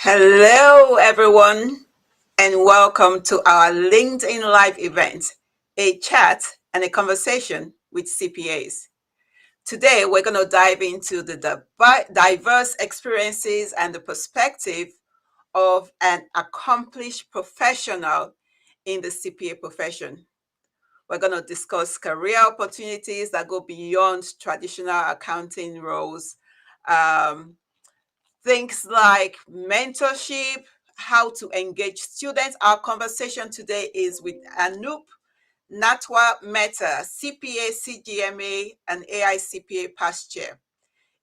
Hello, everyone, and welcome to our LinkedIn Live event, a chat and a conversation with CPAs. Today, we're going to dive into the diverse experiences and the perspective of an accomplished professional in the CPA profession. We're going to discuss career opportunities that go beyond traditional accounting roles. Um, Things like mentorship, how to engage students. Our conversation today is with Anoop Natwar Mehta, CPA, CGMA, and AICPA past chair.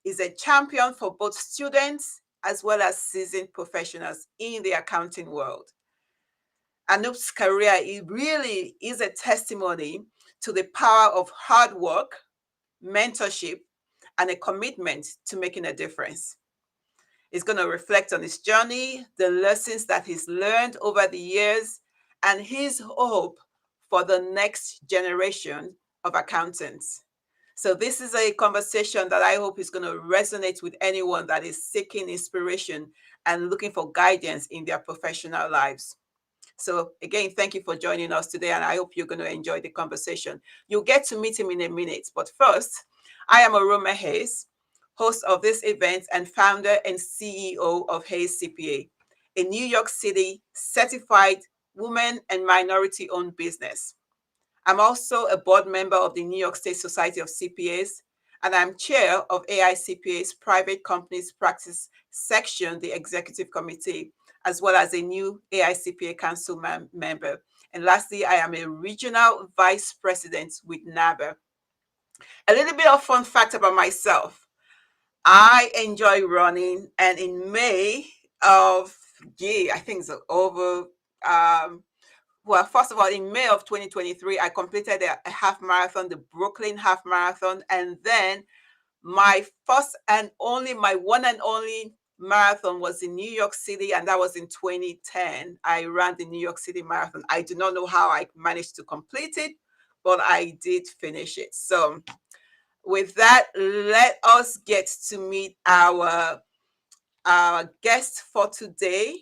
Is a champion for both students as well as seasoned professionals in the accounting world. Anoop's career it really is a testimony to the power of hard work, mentorship, and a commitment to making a difference. He's going to reflect on his journey, the lessons that he's learned over the years, and his hope for the next generation of accountants. So, this is a conversation that I hope is going to resonate with anyone that is seeking inspiration and looking for guidance in their professional lives. So, again, thank you for joining us today, and I hope you're going to enjoy the conversation. You'll get to meet him in a minute, but first, I am Aroma Hayes, host of this event and founder and CEO of Hayes CPA, a New York City certified women and minority owned business. I'm also a board member of the New York State Society of CPAs, and I'm chair of AICPA's Private Companies Practice Section, the executive committee, as well as a new AICPA Council member. And lastly, I am a regional vice president with NABA. A little bit of fun fact about myself. I enjoy running, and in May of, I think it's over, well, first of all, in May of 2023, I completed a half marathon, the Brooklyn Half Marathon. And then my my one and only marathon was in New York City, and that was in 2010. I ran the New York City Marathon. I do not know how I managed to complete it, but I did finish it. So, with that, let us get to meet our guest for today.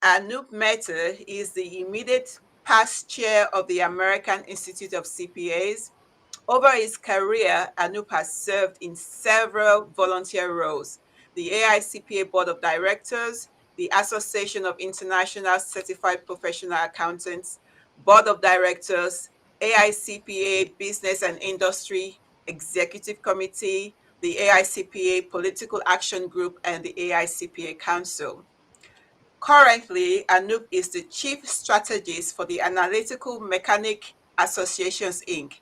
Anoop Mehta is the immediate past chair of the American Institute of CPAs. Over his career, Anoop has served in several volunteer roles: the AICPA Board of Directors, the Association of International Certified Professional Accountants, Board of Directors, AICPA Business and Industry Executive Committee, the AICPA Political Action Group, and the AICPA Council. Currently, Anoop is the Chief Strategist for the Analytical Mechanical Associates, Inc.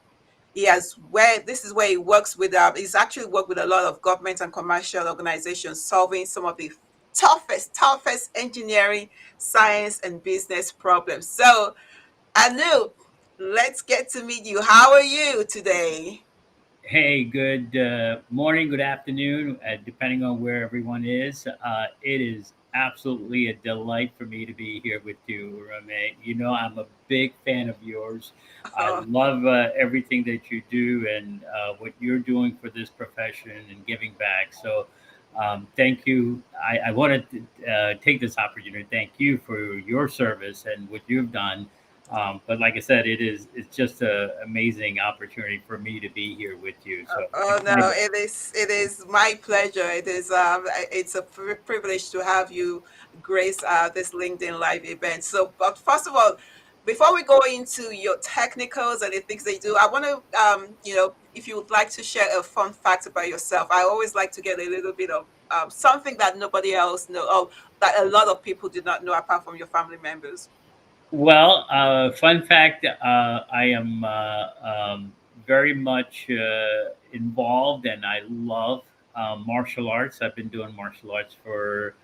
This is where he works with, he's actually worked with a lot of government and commercial organizations solving some of the toughest engineering, science, and business problems. So, Anoop, let's get to meet you. How are you today? Hey, good morning, good afternoon, depending on where everyone is. It is absolutely a delight for me to be here with you, Rame. You know, I'm a big fan of yours. I Oh, love everything that you do and what you're doing for this profession and giving back. So, thank you. I want to take this opportunity to thank you for your service and what you've done. But like I said, it's just an amazing opportunity for me to be here with you. So oh no, excited. it is my pleasure. It's a privilege to have you grace this LinkedIn Live event. So, but first of all, before we go into your technicals and the things they do, I want to if you would like to share a fun fact about yourself. I always like to get a little bit of something that nobody else know, or that a lot of people do not know apart from your family members. Well, fun fact: I am very much involved, and I love martial arts. I've been doing martial arts for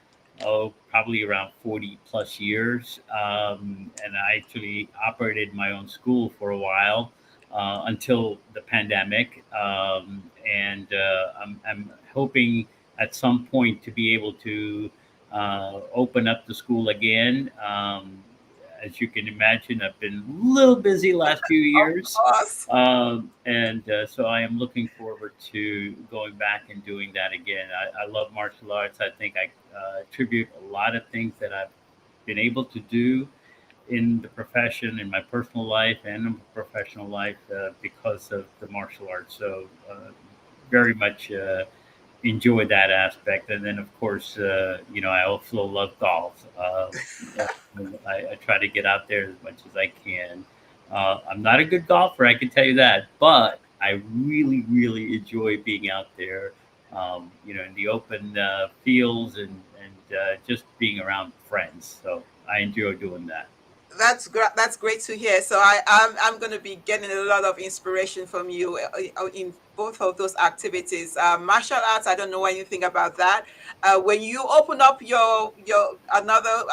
probably around 40 plus years, and I actually operated my own school for a while until the pandemic, and I'm hoping at some point to be able to open up the school again. as you can imagine, I've been a little busy last few Of years. course. And so I am looking forward to going back and doing that again. I love martial arts. I think I attribute a lot of things that I've been able to do in the profession, in my personal life, and in professional life because of the martial arts. So, very much enjoy that aspect. And then, of course, I also love golf. Uh, I try to get out there as much as I can. I'm not a good golfer, I can tell you that, but I really, really enjoy being out there, in the open fields and just being around friends. So I enjoy doing that. That's great. That's great to hear. So I'm going to be getting a lot of inspiration from you in both of those activities. Martial arts. I don't know anything about that. When you open up your another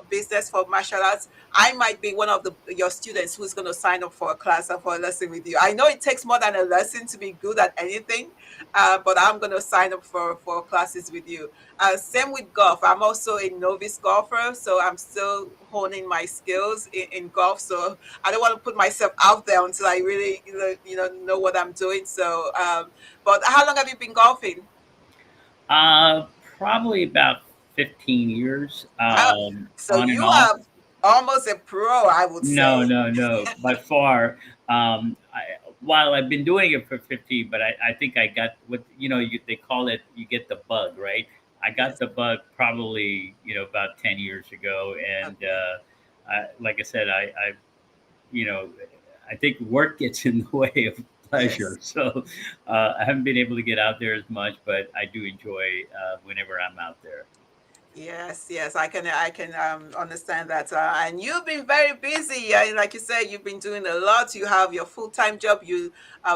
business for martial arts, I might be one of the your students who's going to sign up for a class or for a lesson with you. I know it takes more than a lesson to be good at anything, but I'm going to sign up for classes with you. Same with golf. I'm also a novice golfer, so I'm still honing my skills in golf. So I don't want to put myself out there until I really, know what I'm doing. So, but how long have you been golfing? Uh, Probably about 15 years, Wow. So on and you off. are almost a pro, I would No, say. no, no, by far. While I've been doing it for 15, but I think I got what, they call it, you get the bug, right? I got Yes. the bug probably, about 10 years ago. And Okay. like I said, you know, I think work gets in the way of Yes. pleasure. So I haven't been able to get out there as much, but I do enjoy whenever I'm out there. Yes, yes, I can understand that. And you've been very busy. Like you said, you've been doing a lot. You have your full-time job. You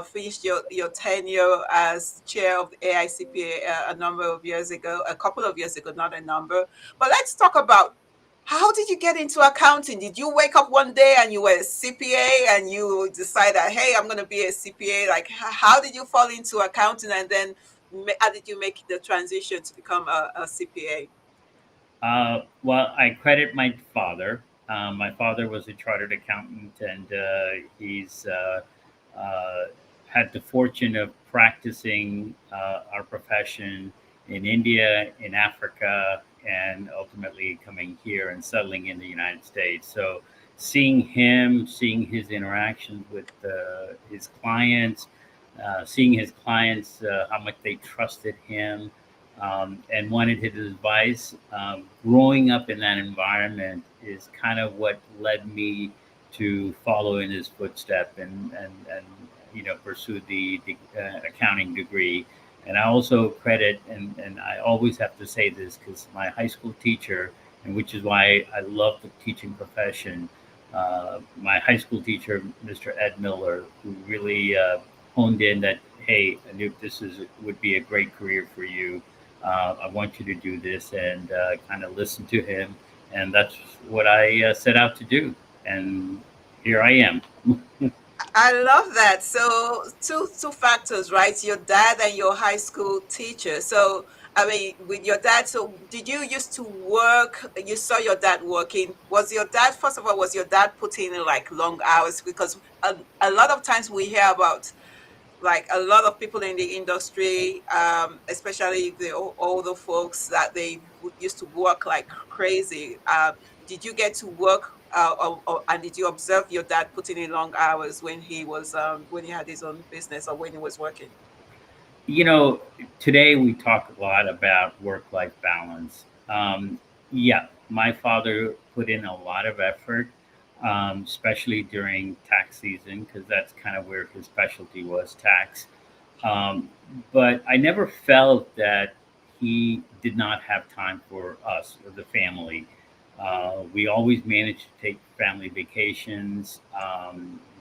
finished your tenure as chair of the AICPA a number of years ago, a couple of years ago, not a number. But let's talk about how did you get into accounting? Did you wake up one day and you were a CPA and you decided, hey, I'm going to be a CPA? Like, how did you fall into accounting and then how did you make the transition to become a CPA? Well, I credit my father. My father was a chartered accountant, and he's uh, had the fortune of practicing our profession in India, in Africa, and ultimately coming here and settling in the United States. So, seeing him, seeing his interactions with his clients, seeing his clients, how much they trusted him and wanted his advice. Growing up in that environment is kind of what led me to follow in his footstep and pursue the accounting degree. And I also credit, and I always have to say this because my high school teacher, and which is why I love the teaching profession, my high school teacher, Mr. Ed Miller, who really honed in that, hey, Anoop, this would be a great career for you. I want you to do this, and kind of listen to him. And that's what I set out to do. And here I am. I love that. So two factors, right? Your dad and your high school teacher. So I mean, with your dad, so did you used to work? You saw your dad working. Was your dad, first of all, was your dad putting in like long hours? Because a lot of times we hear about like a lot of people in the industry, especially the older folks, that they used to work like crazy. Did you get to work, and did you observe your dad putting in long hours when he had his own business or when he was working? You know, Today we talk a lot about work life balance. Yeah, my father put in a lot of effort, especially during tax season, because that's kind of where his specialty was, tax. Um, but I never felt that he did not have time for us or the family. We always managed to take family vacations.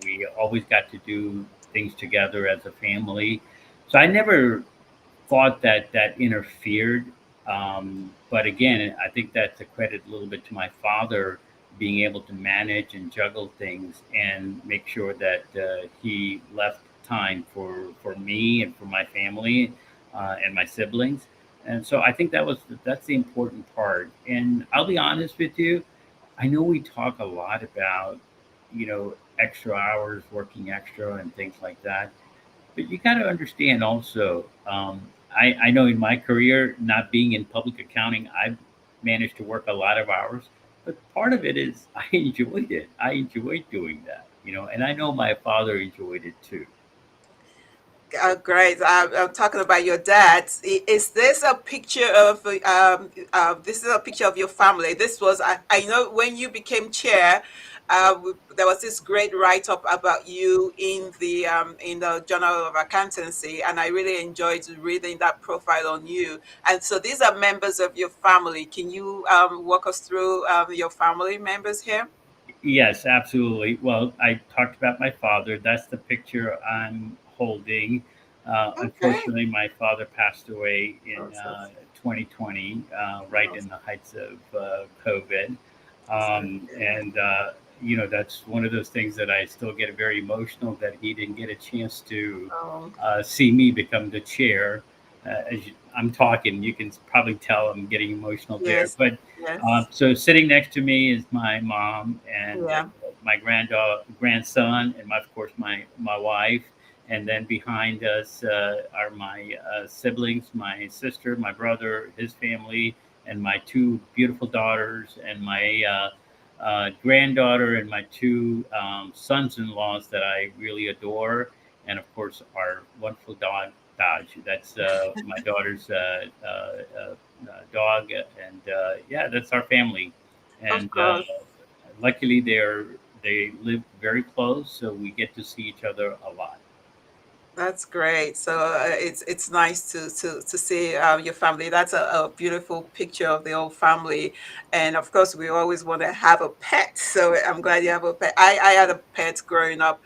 We always got to do things together as a family. So I never thought that that interfered. But again, I think that's a credit a little bit to my father being able to manage and juggle things and make sure that he left time for me and for my family and my siblings. And so I think that's the important part. And I'll be honest with you, I know we talk a lot about, extra hours, working extra, and things like that. But you got to understand also, I know in my career, not being in public accounting, I've managed to work a lot of hours. But part of it is I enjoyed it. I enjoyed doing that, and I know my father enjoyed it too. Great. I'm talking about your dad. Is this a picture of this is a picture of your family? This was I know when you became chair, there was this great write up about you in the Journal of Accountancy, and I really enjoyed reading that profile on you. And so these are members of your family. Can you walk us through your family members here? Yes, absolutely. Well, I talked about my father. That's the picture I'm holding. Okay. Unfortunately, my father passed away in Oh, so, 2020, right oh, in the heights of COVID. so, yeah. And, that's one of those things that I still get very emotional that he didn't get a chance to Oh, see me become the chair. I'm talking, you can probably tell I'm getting emotional there. yes, But yes, so sitting next to me is my mom and yeah. my grandson, and of course my wife. And then behind us are my siblings, my sister, my brother, his family, and my two beautiful daughters, and my granddaughter, and my two sons-in-laws that I really adore, and of course our wonderful dog Dodge. That's my daughter's dog, and yeah, that's our family. Of And course. luckily, they live very close, so we get to see each other a lot. That's great. So it's nice to see your family. That's a beautiful picture of the whole family, and of course we always want to have a pet. So I'm glad you have a pet. I had a pet growing up.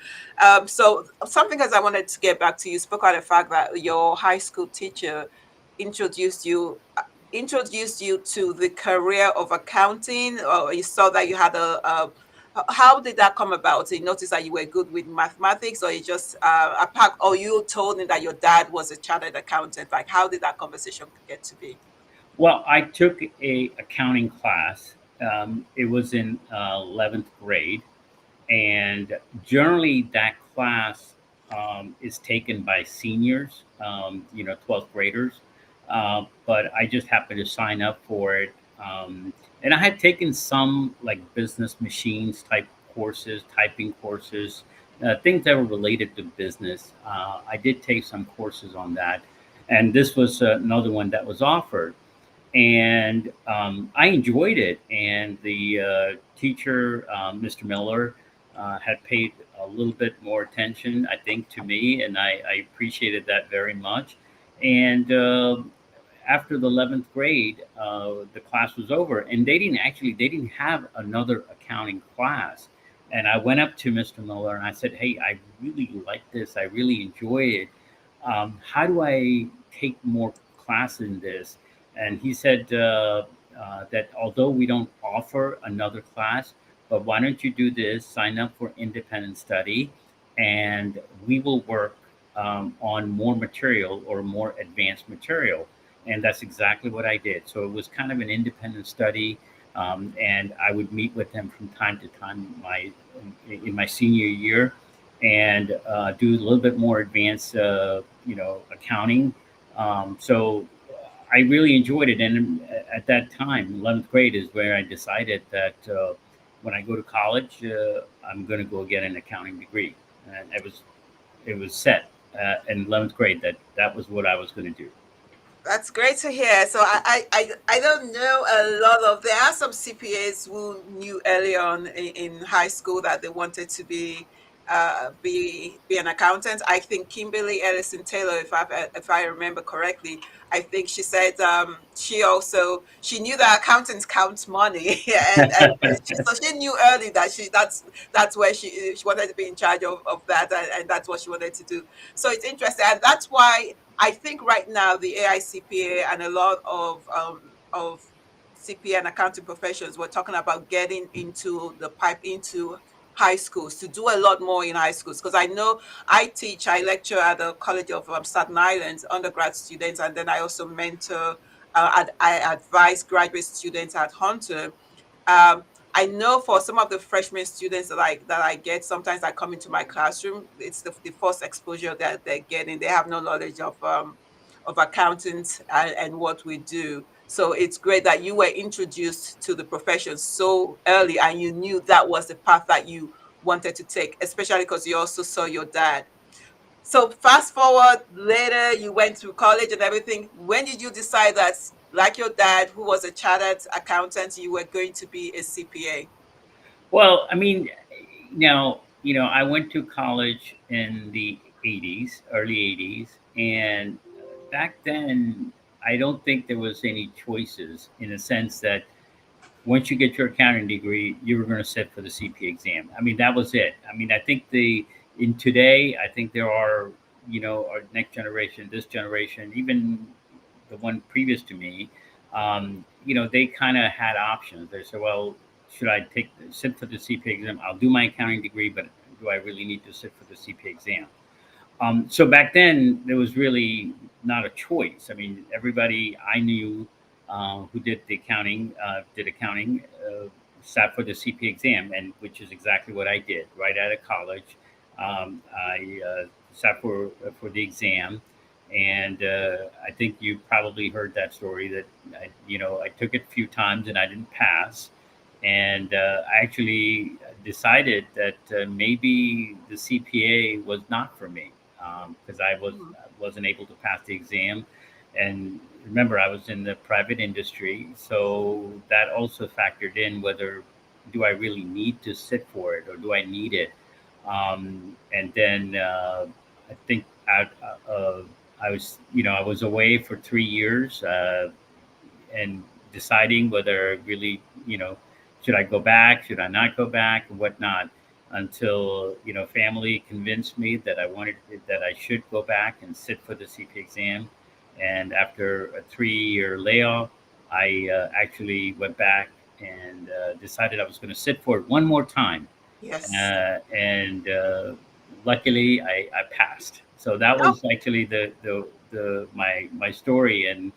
So something else I wanted to get back to, you spoke on the fact that your high school teacher introduced you introduced you to the career of accounting, or you saw that you had a how did that come about? You noticed that you were good with mathematics, or you just apart, or you told him that your dad was a chartered accountant? Like, how did that conversation get to be? Well, I took a accounting class. It was in 11th grade, and generally that class is taken by seniors, 12th graders. But I just happened to sign up for it. And I had taken some like business machines type courses, typing courses, things that were related to business. I did take some courses on that. And this was another one that was offered, and I enjoyed it. And the teacher, Mr. Miller, had paid a little bit more attention, I think, to me, and I appreciated that very much. And after the 11th grade, the class was over, and they didn't have another accounting class. And I went up to Mr. Miller and I said, "Hey, I really like this. I really enjoy it. How do I take more class in this?" And he said that although we don't offer another class, but why don't you do this? Sign up for independent study, and we will work on more material or more advanced material. And that's exactly what I did. So it was kind of an independent study, and I would meet with them from time to time in my senior year, and do a little bit more advanced, accounting. So I really enjoyed it. And at that time, 11th grade is where I decided that when I go to college, I'm going to go get an accounting degree. And it was set in 11th grade that that was what I was going to do. That's great to hear. So I don't know a lot of. There are some CPAs who knew early on in high school that they wanted to be an accountant. I think Kimberly Ellison Taylor, if I remember correctly, I think she said she knew that accountants count money, so she knew early that that's where she wanted to be in charge of that, and that's what she wanted to do. So it's interesting, and that's why I think right now the AICPA and a lot of CPA and accounting professions were talking about getting into the pipe into high schools to do a lot more in high schools, because I know I lecture at the College of Staten Island's undergrad students, and then I also mentor I advise graduate students at Hunter. I know for some of the freshman students that I get, sometimes I come into my classroom, it's the first exposure that they're getting. They have no knowledge of accountants and what we do. So it's great that you were introduced to the profession so early and you knew that was the path that you wanted to take, especially because you also saw your dad. So fast forward later, you went through college and everything. When did you decide that, like your dad, who was a chartered accountant, you were going to be a CPA? Well, I mean, now, I went to college in the 80s, early 80s, and back then, I don't think there was any choices in the sense that once you get your accounting degree, you were going to sit for the CPA exam. I mean, that was it. I mean, I think in today, I think there are, our next generation, this generation, even the one previous to me, they kind of had options. They said, well, should I sit for the CPA exam? I'll do my accounting degree, but do I really need to sit for the CPA exam? So back then, there was really not a choice. I mean, everybody I knew who did accounting, sat for the CPA exam, and which is exactly what I did right out of college. I sat for the exam, and I think you probably heard that story that I took it a few times and I didn't pass, and I actually decided that maybe the CPA was not for me because Mhm. wasn't able to pass the exam, and remember I was in the private industry, so that also factored in whether do I really need to sit for it or do I need it, and then I think I was away for 3 years. And deciding whether really, should I go back, should I not go back, and whatnot, until family convinced me that I should go back and sit for the CP exam. And after a 3-year layoff, I actually went back and decided I was going to sit for it one more time, Yes. and luckily I passed. So that Oh, was actually my story, and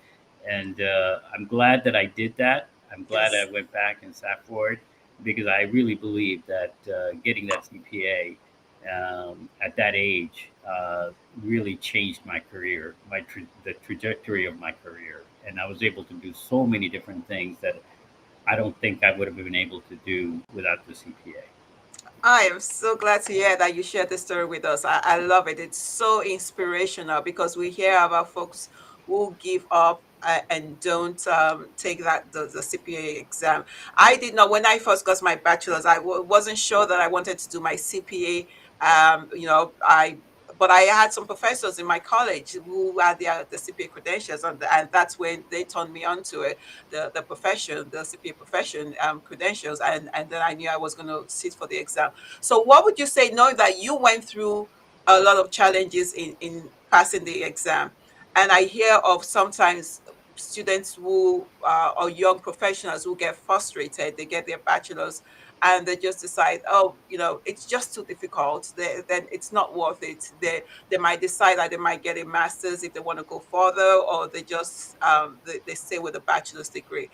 I'm glad that I did that. I'm glad I yes. went back and sat for it because I really believe that getting that CPA at that age really changed my career, the trajectory of my career, and I was able to do so many different things that I don't think I would have been able to do without the CPA. I am so glad to hear that you shared this story with us. I love it. It's so inspirational because we hear about folks who give up and don't take the CPA exam. I did not, when I first got my bachelor's, wasn't sure that I wanted to do my CPA. But I had some professors in my college who had the CPA credentials, and that's when they turned me on to it, the profession, the CPA profession credentials, and then I knew I was going to sit for the exam. So, what would you say, knowing that you went through a lot of challenges in passing the exam? And I hear of sometimes students who or young professionals who get frustrated, they get their bachelor's and they just decide, oh, it's just too difficult. Then it's not worth it. They might decide that they might get a master's if they want to go further, or they just they stay with a bachelor's degree.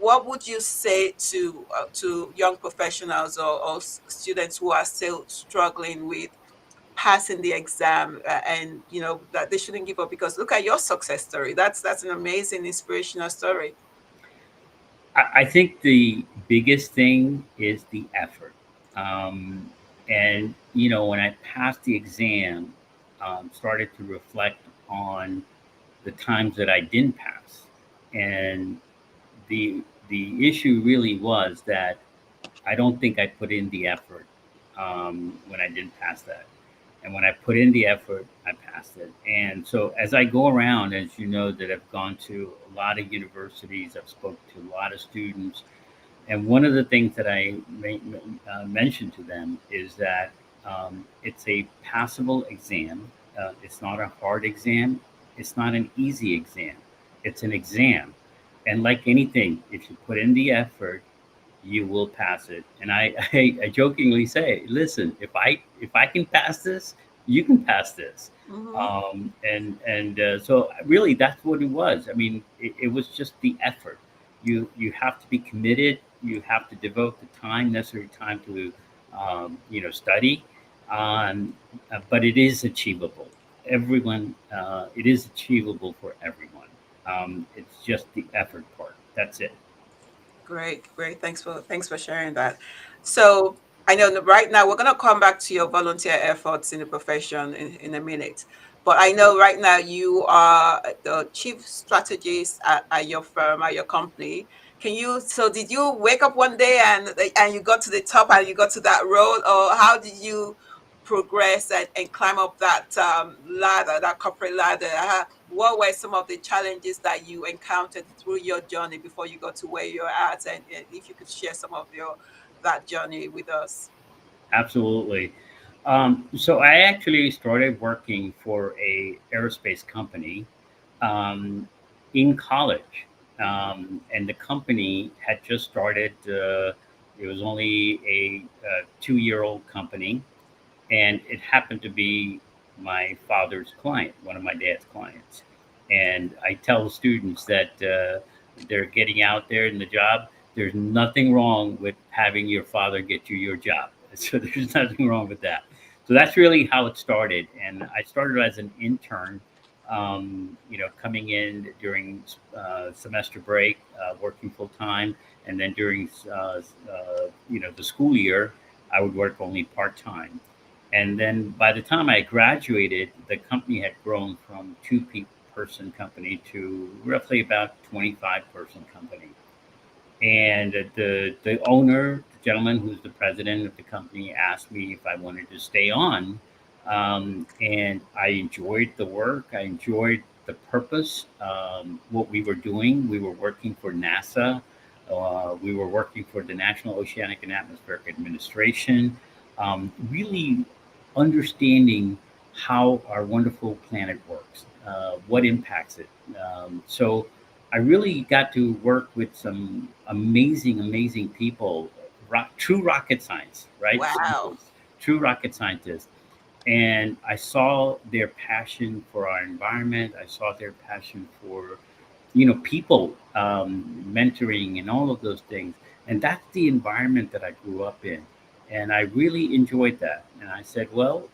What would you say to young professionals or students who are still struggling with passing the exam, and that they shouldn't give up? Because look at your success story. That's an amazing inspirational story. I think the biggest thing is the effort. Um, and, when I passed the exam, started to reflect on the times that I didn't pass. And the issue really was that I don't think I put in the effort when I didn't pass that. And when I put in the effort, I passed it. And so as I go around, as you know, that I've gone to a lot of universities, I've spoken to a lot of students, and one of the things that I mention to them is that it's a passable exam. It's not a hard exam. It's not an easy exam. It's an exam. And like anything, if you put in the effort, you will pass it. And I jokingly say, listen, if I can pass this, you can pass this. Hmm. And so really, that's what it was. I mean, it was just the effort. You have to be committed. you have to devote the time, necessary time to study, um, but it is achievable. Everyone, it is achievable for everyone. It's just the effort part. That's it. Great, great. Thanks for sharing that. So I know that right now we're gonna come back to your volunteer efforts in the profession in a minute. But I know right now you are the chief strategist at your firm, at your company. So did you wake up one day and you got to the top and you got to that role, or how did you progress and climb up that ladder, that corporate ladder? What were some of the challenges that you encountered through your journey before you got to where you're at? And if you could share some of your that journey with us. Absolutely. So I actually started working for a aerospace company um, in college, and the company had just started. It was only a 2-year-old company, and it happened to be my father's client, one of my dad's clients. And I tell students that they're getting out there in the job. There's nothing wrong with having your father get you your job. So there's nothing wrong with that. So that's really how it started. And I started as an intern, coming in during semester break, working full time, and then during the school year, I would work only part time. And then by the time I graduated, the company had grown from person company to roughly about 25-person company. And the owner, the gentleman who's the president of the company, asked me if I wanted to stay on. And I enjoyed the work. I enjoyed the purpose, what we were doing. We were working for NASA. We were working for the National Oceanic and Atmospheric Administration, really understanding how our wonderful planet works, what impacts it. So I really got to work with some amazing, amazing people, true rocket science, right? Wow. Scientists, true rocket scientists. And I saw their passion for our environment. I saw their passion for, people, mentoring and all of those things. And that's the environment that I grew up in. And I really enjoyed that. And I said, well,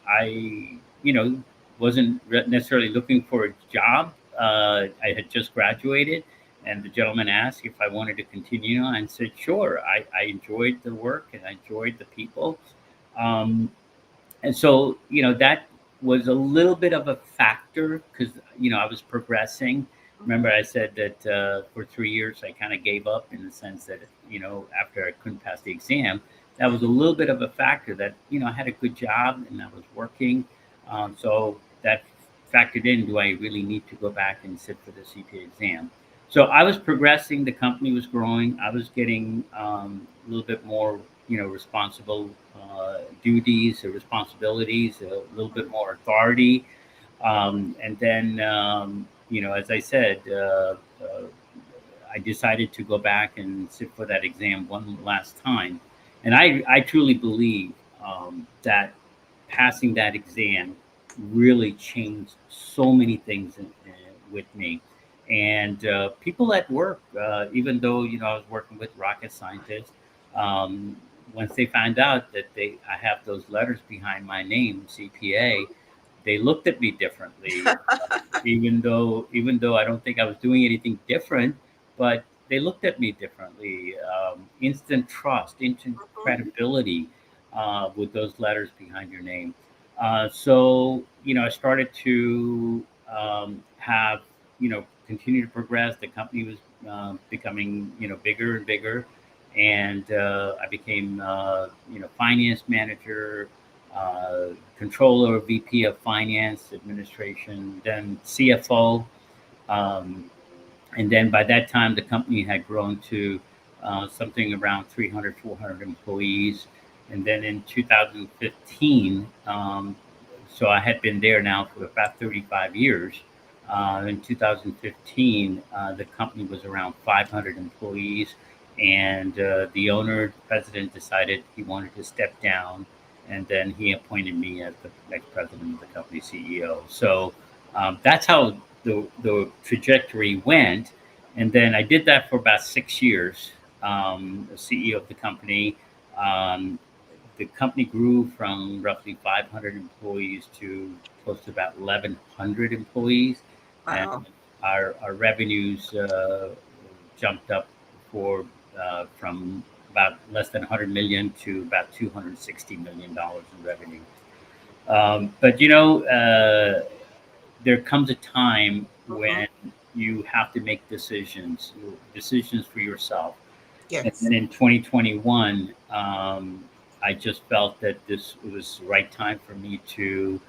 wasn't necessarily looking for a job. I had just graduated, and the gentleman asked if I wanted to continue. And I said, sure. I enjoyed the work and I enjoyed the people. Um, and so, that was a little bit of a factor because, I was progressing. Remember, Mhm. I said that for 3 years, I kind of gave up in the sense that, after I couldn't pass the exam, that was a little bit of a factor that, I had a good job and I was working. So that factored in, do I really need to go back and sit for the CPA exam? So I was progressing, the company was growing, I was getting a little bit more, responsible duties or responsibilities, a little bit more authority. And then, as I said, I decided to go back and sit for that exam one last time. And I truly believe that passing that exam really changed so many things with me. And people at work, even though I was working with rocket scientists, um, once they found out that I have those letters behind my name, CPA, they looked at me differently. Even though I don't think I was doing anything different, but they looked at me differently. Instant trust, instant Mhm. credibility with those letters behind your name. So I started to have continue to progress. The company was becoming bigger and bigger, and I became finance manager, uh, controller, VP of finance administration, then CFO. Um, and then by that time, the company had grown to something around 300, 400 employees. And then in 2015, so I had been there now for about 35 years. In 2015, the company was around 500 employees, and the owner, the president, decided he wanted to step down, and then he appointed me as the next president of the company, CEO. So that's how the trajectory went. And then I did that for about 6 years. CEO of the company. Um, the company grew from roughly 500 employees to close to about 1,100 employees, and Wow. our revenues jumped up for from about less than 100 million to about 260 million dollars in revenue. But there comes a time Mm-hmm. when you have to make decisions for yourself. And Yes. then in 2021, I just felt that this was the right time for me to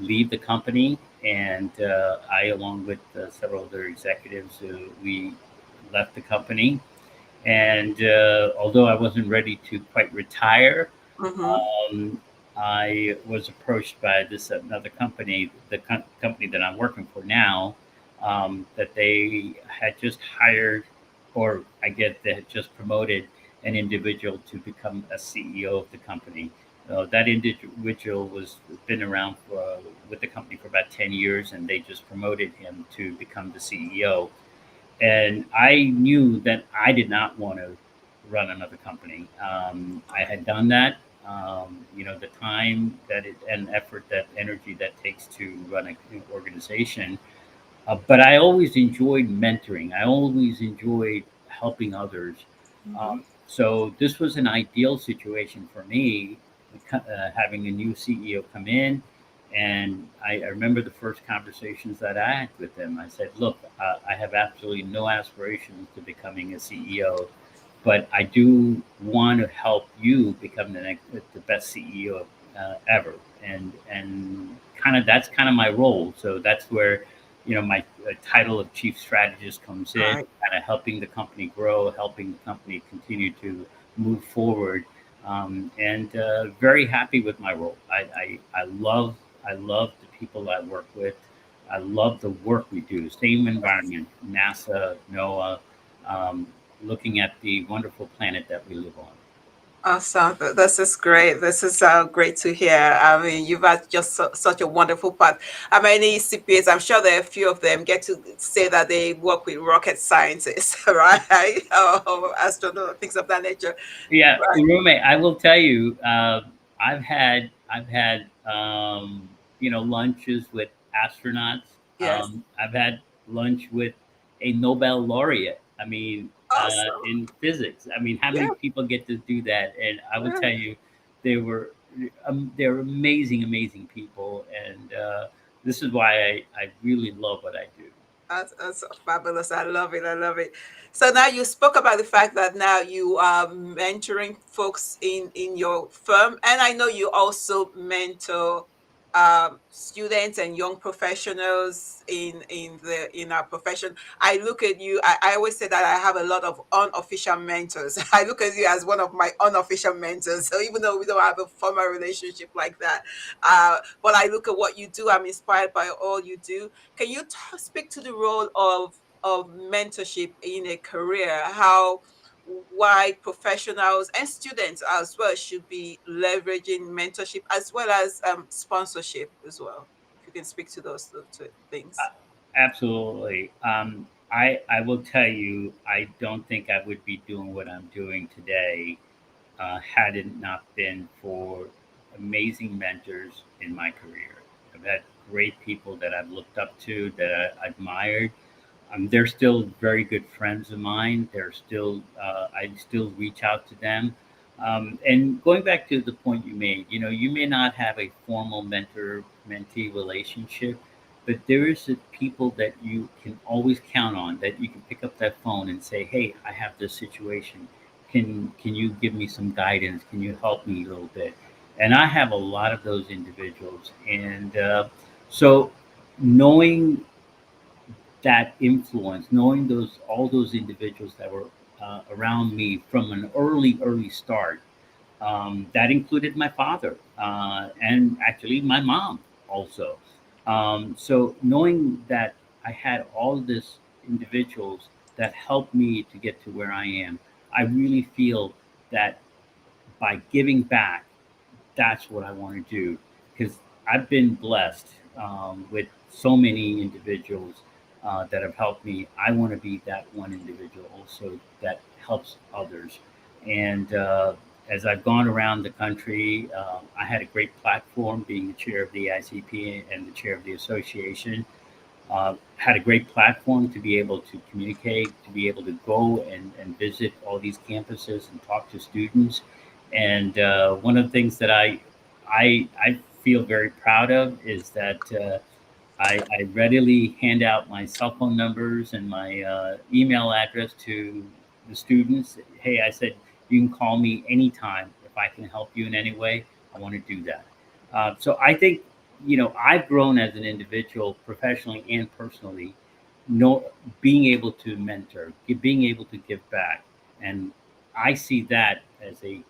leave the company. And I, along with several other executives, we left the company. And although I wasn't ready to quite retire, Mm-hmm. um, I was approached by this another company, the company that I'm working for now, that they had just hired, or I guess they had just promoted an individual to become a CEO of the company. That individual was been around with the company for about 10 years, and they just promoted him to become the CEO. And I knew that I did not want to run another company. I had done that. The time that it and effort, that energy that takes to run an organization. But I always enjoyed mentoring. I always enjoyed helping others. Mm-hmm. So this was an ideal situation for me, having a new CEO come in. And I remember the first conversations that I had with him. I said, "Look, I have absolutely no aspirations to becoming a CEO, but I do want to help you become the best CEO ever." And kind of that's kind of my role. So that's where my title of chief strategist comes All in, right. kind of helping the company grow, helping the company continue to move forward, and very happy with my role. I love the people I work with. I love the work we do. Same environment, NASA, NOAA, um, looking at the wonderful planet that we live on. Awesome. This is great. This is great to hear. I mean, you've had just such a wonderful part. How many CPAs? I'm sure there are a few of them get to say that they work with rocket scientists, right? Or astronauts, things of that nature. Yeah, Right. roommate. I will tell you, I've had lunches with astronauts. Yes. I've had lunch with a Nobel laureate. I mean, Awesome. in physics. I mean, how Yeah. many people get to do that? And I will Yeah. tell you, they were they're amazing, amazing people, and this is why I really love what I do. That's fabulous. I love it. I love it. So now you spoke about the fact that now you are mentoring folks in your firm, and I know you also mentor students and young professionals in our profession. I look at you. I always say that I have a lot of unofficial mentors. I look at you as one of my unofficial mentors. So even though we don't have a formal relationship like that, but I look at what you do. I'm inspired by all you do. Can you speak to the role of mentorship in a career? How why professionals and students as well should be leveraging mentorship as well as sponsorship as well. If you can speak to those two things. Absolutely. I will tell you, I don't think I would be doing what I'm doing today had it not been for amazing mentors in my career. I've had great people that I've looked up to, that I admired. They're still very good friends of mine. I still reach out to them. And going back to the point you made, you may not have a formal mentor-mentee relationship, but there is people that you can always count on, that you can pick up that phone and say, "Hey, I have this situation. Can you give me some guidance? Can you help me a little bit?" And I have a lot of those individuals, and so knowing that influence, knowing all those individuals that were around me from an early start. That included my father and actually my mom also. So knowing that I had all these individuals that helped me to get to where I am, I really feel that by giving back, that's what I want to do because I've been blessed with so many individuals. that have helped me. I want to be that one individual also that helps others. And as I've gone around the country, I had a great platform being the chair of the AICPA and the chair of the association. Had a great platform to be able to communicate, to be able to go and visit all these campuses and talk to students. And one of the things that I feel very proud of is that I readily hand out my cell phone numbers and my email address to the students. Hey, I said, you can call me anytime if I can help you in any way. I want to do that. So I think, I've grown as an individual, professionally and personally, know, being able to mentor, being able to give back. And I see that as a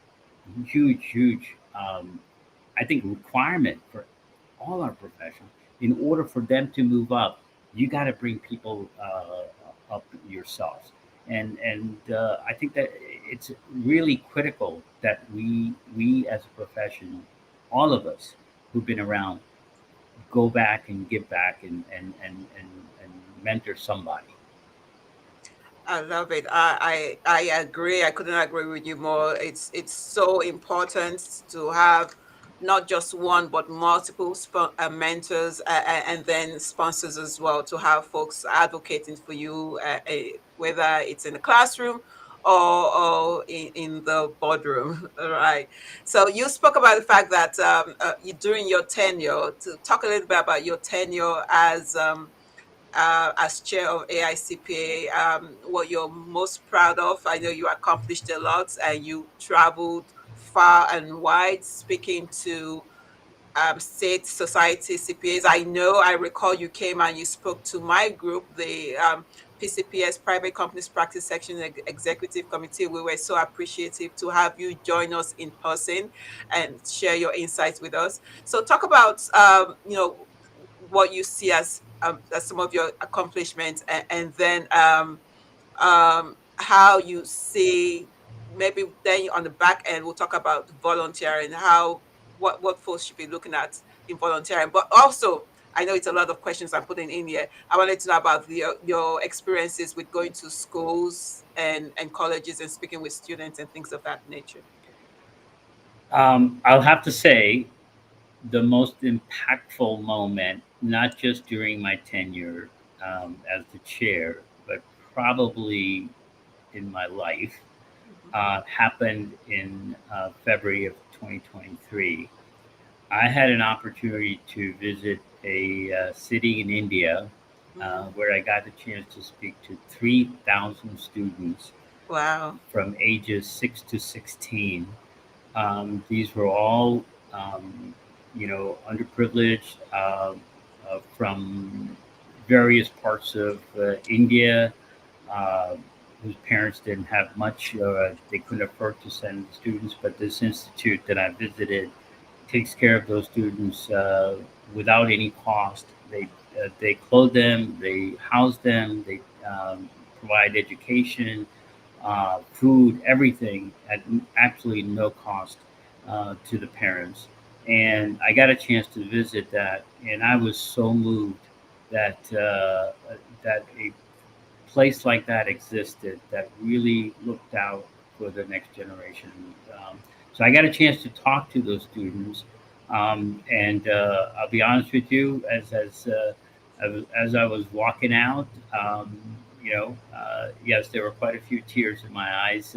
huge, huge, I think, requirement for all our professions. In order for them to move up, you got to bring people up yourselves, and I think that it's really critical that we as a profession, all of us who've been around, go back and give back and mentor somebody. I love it. I agree. I couldn't agree with you more. It's so important to have not just one but multiple mentors, and then sponsors as well, to have folks advocating for you, whether it's in the classroom or in the boardroom. All right. So you spoke about the fact that during your tenure, to talk a little bit about your tenure as chair of AICPA, what you're most proud of. I know you accomplished a lot and you traveled far and wide speaking to state society CPAs. I recall you came and you spoke to my group, the PCPS Private Companies Practice Section Executive Committee. We were so appreciative to have you join us in person and share your insights with us. So talk about what you see as some of your accomplishments, and then how you see, maybe then on the back end we'll talk about volunteering, how what folks should be looking at in volunteering. But also, I know it's a lot of questions I'm putting in here. I wanted to know about your experiences with going to schools and colleges and speaking with students and things of that nature. I'll have to say the most impactful moment, not just during my tenure as the chair, but probably in my life, Mhm. happened in February of 2023. I had an opportunity to visit a city in India Mhm. where I got the chance to speak to 3,000 students Wow. from ages 6 to 16. These were all, um, underprivileged from various parts of India, uh, whose parents didn't have much, they couldn't afford to send students. But this institute that I visited takes care of those students without any cost. They clothe them, they house them, they provide education, food, everything at absolutely no cost to the parents. And I got a chance to visit that, and I was so moved that that a place like that existed that really looked out for the next generation. So I got a chance to talk to those students, and I'll be honest with you, as I was walking out, yes, there were quite a few tears in my eyes.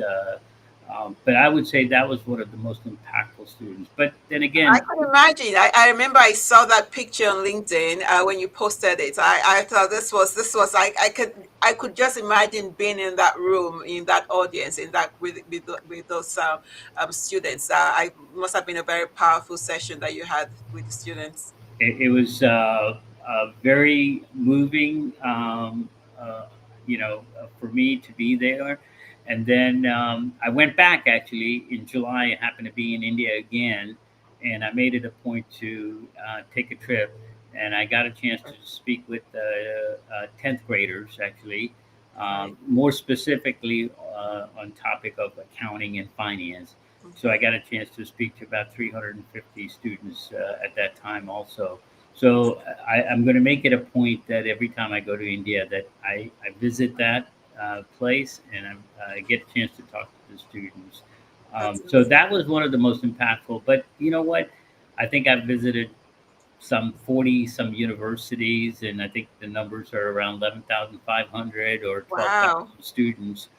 But I would say that was one of the most impactful students. But then I again, could imagine. I remember I saw that picture on LinkedIn when you posted it. I thought this was I could just imagine being in that room, in that audience, in that with those students. I must have been a very powerful session that you had with the students. it was very moving, for me to be there. And then I went back actually in July. I happened to be in India again, and I made it a point to take a trip. And I got a chance to speak with 10th graders actually, Right. more specifically on topic of accounting and finance. So I Okay. got a chance to speak to about 350 students at that time also. So I'm going to make it a point that every time I go to India, that I visit that place and I get a chance to talk to the students. That's So awesome. that was one of the most impactful. But you know what? I think I've visited some 40 some universities, and I think the numbers are around 11,500 or 12,000 Wow. students.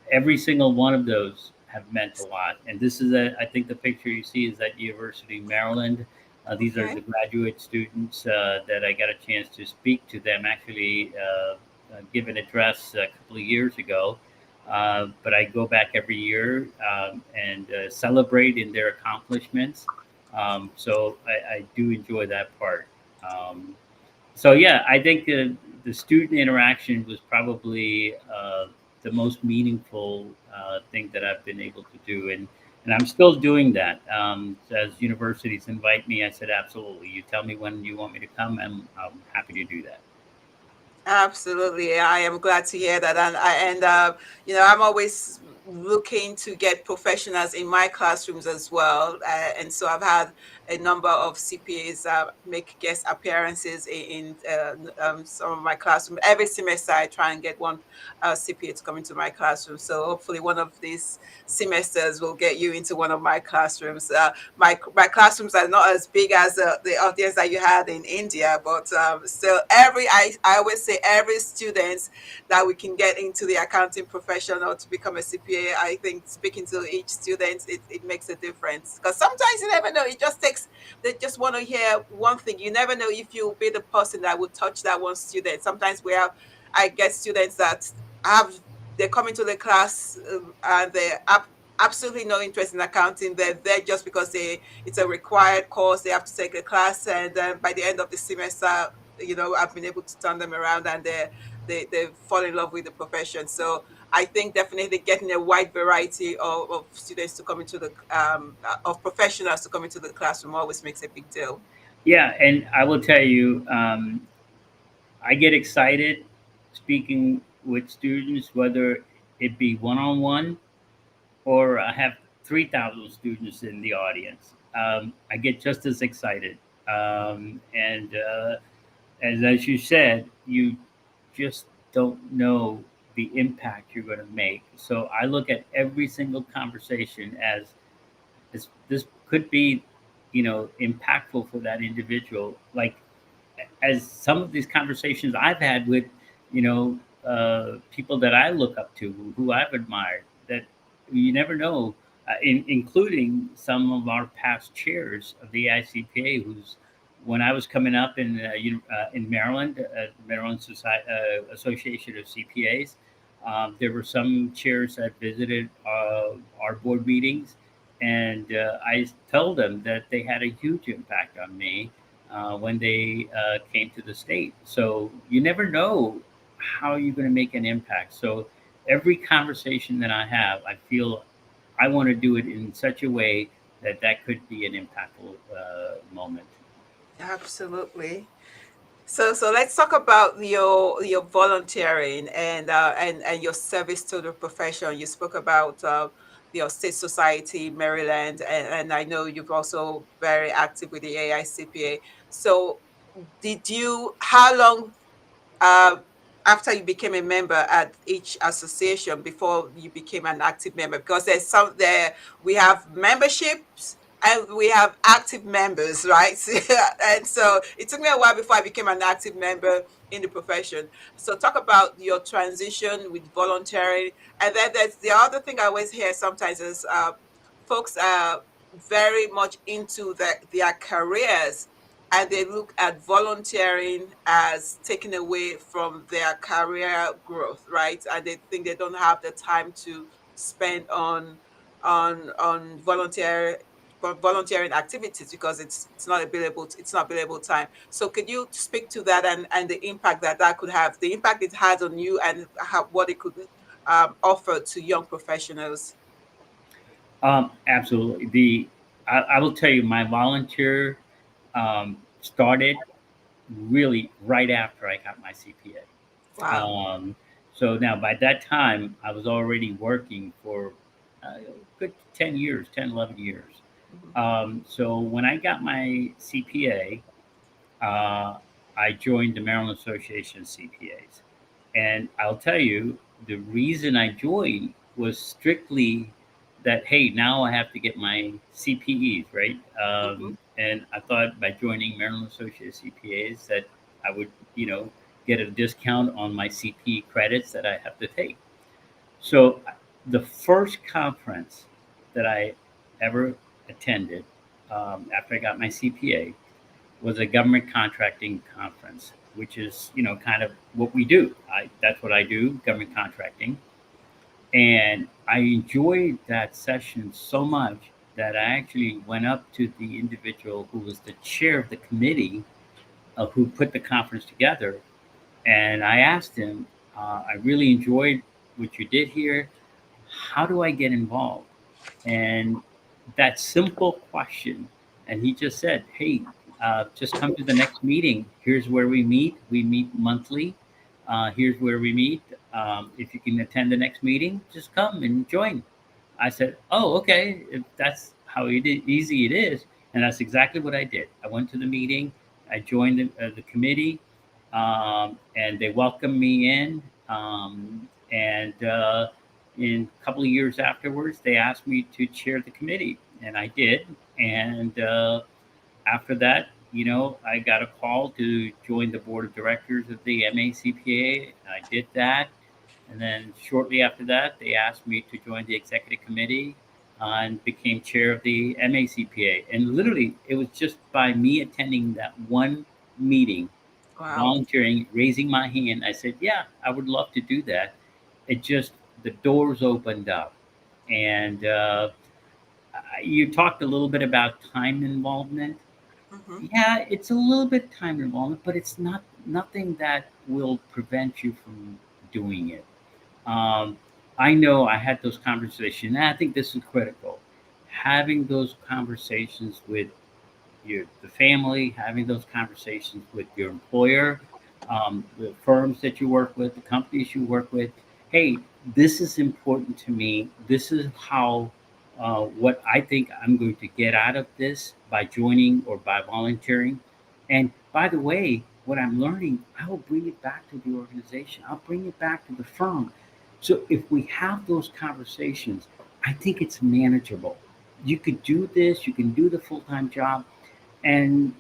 Every single one of those have meant a lot. And this is I think the picture you see is at University of Maryland. These are Okay. the graduate students that I got a chance to speak to them, actually give an address a couple of years ago. But I go back every year and celebrate in their accomplishments. So I do enjoy that part. Um, so yeah, I think the student interaction was probably the most meaningful thing that I've been able to do, and I'm still doing that. As universities invite me, I said absolutely. You tell me when you want me to come, and I'm happy to do that. Absolutely. I am glad to hear that. I'm always looking to get professionals in my classrooms as well. And so I've had a number of CPAs make guest appearances in some of my classrooms. Every semester, I try and get one CPA to come into my classroom. So hopefully, one of these semesters will get you into one of my classrooms. My classrooms are not as big as the audience that you had in India, but still, I always say every student that we can get into the accounting profession or to become a CPA, I think speaking to each student, it makes a difference. Because sometimes you never know, it just takes, they just want to hear one thing. You never know if you'll be the person that would touch that one student. Sometimes I get students that have, they come into the class and they're absolutely no interest in accounting. They're there just because it's a required course. They have to take the class, and by the end of the semester, I've been able to turn them around, and they fall in love with the profession. So I think definitely getting a wide variety of students to come into the of professionals to come into the classroom always makes a big deal. Yeah, and I will tell you, I get excited speaking with students, whether it be one on one or I have 3,000 students in the audience. I get just as excited. And as you said, you just don't know the impact you're going to make. So I look at every single conversation as this could be, impactful for that individual. Like as some of these conversations I've had with, people that I look up to, who I've admired, that you never know, including some of our past chairs of the AICPA, who's when I was coming up in Maryland, Maryland Association of CPAs, there were some chairs that visited our board meetings, and I told them that they had a huge impact on me when they came to the state. So you never know how you're going to make an impact. So every conversation that I have, I feel I want to do it in such a way that that could be an impactful moment. Absolutely. So let's talk about your volunteering and your service to the profession. You spoke about your state society, Maryland, and I know you've also very active with the AICPA. So did you how long uh, after you became a member at each association before you became an active member? Because there's some there, we have memberships and we have active members, right? And so it took me a while before I became an active member in the profession. So talk about your transition with volunteering. And then there's the other thing I always hear sometimes is folks are very much into their careers, and they look at volunteering as taking away from their career growth, right? And they think they don't have the time to spend on volunteering activities because it's not billable time. So could you speak to that and the impact that could have, the impact it has on you, and what it could offer to young professionals? Absolutely. I will tell you, my volunteer started really right after I got my CPA. Wow. So now by that time, I was already working for a good 10 years, 10, 11 years. Mhm. So when I got my CPA, uh, I joined the Maryland Association of CPAs. And I'll tell you, the reason I joined was strictly that, hey, now I have to get my CPEs, right? Hmm. And I thought by joining Maryland Association of CPAs that I would, get a discount on my CPE credits that I have to take. So the first conference that I ever attended after I got my CPA was a government contracting conference, which is kind of what we do. That's what I do, government contracting, and I enjoyed that session so much that I actually went up to the individual who was the chair of the committee who put the conference together, and I asked him, "I really enjoyed what you did here. How do I get involved?" And that simple question, and he just said, "Hey, just come to the next meeting. Here's where we meet. We meet monthly. Here's where we meet. If you can attend the next meeting, just come and join." I said, "Oh, okay. If that's how easy it is," and that's exactly what I did. I went to the meeting. I joined the committee, and they welcomed me in. And in a couple of years afterwards, they asked me to chair the committee, and I did. And after that, I got a call to join the board of directors of the MACPA. I did that. And then shortly after that, they asked me to join the executive committee and became chair of the MACPA. And literally, it was just by me attending that one meeting, Wow. volunteering, raising my hand. I said, "Yeah, I would love to do that." It just, the doors opened up. And you talked a little bit about time involvement. Hmm. Yeah, it's a little bit time involvement, but it's not nothing that will prevent you from doing it. um, I know I had those conversations, and I think this is critical. Having those conversations with the family, having those conversations with your employer, the firms that you work with, the companies you work with. Hey, this is important to me. This is how what I think I'm going to get out of this by joining or by volunteering. And by the way, what I'm learning, I will bring it back to the organization. I'll bring it back to the firm. So if we have those conversations, I think it's manageable. You could do this. You can do the full time job, and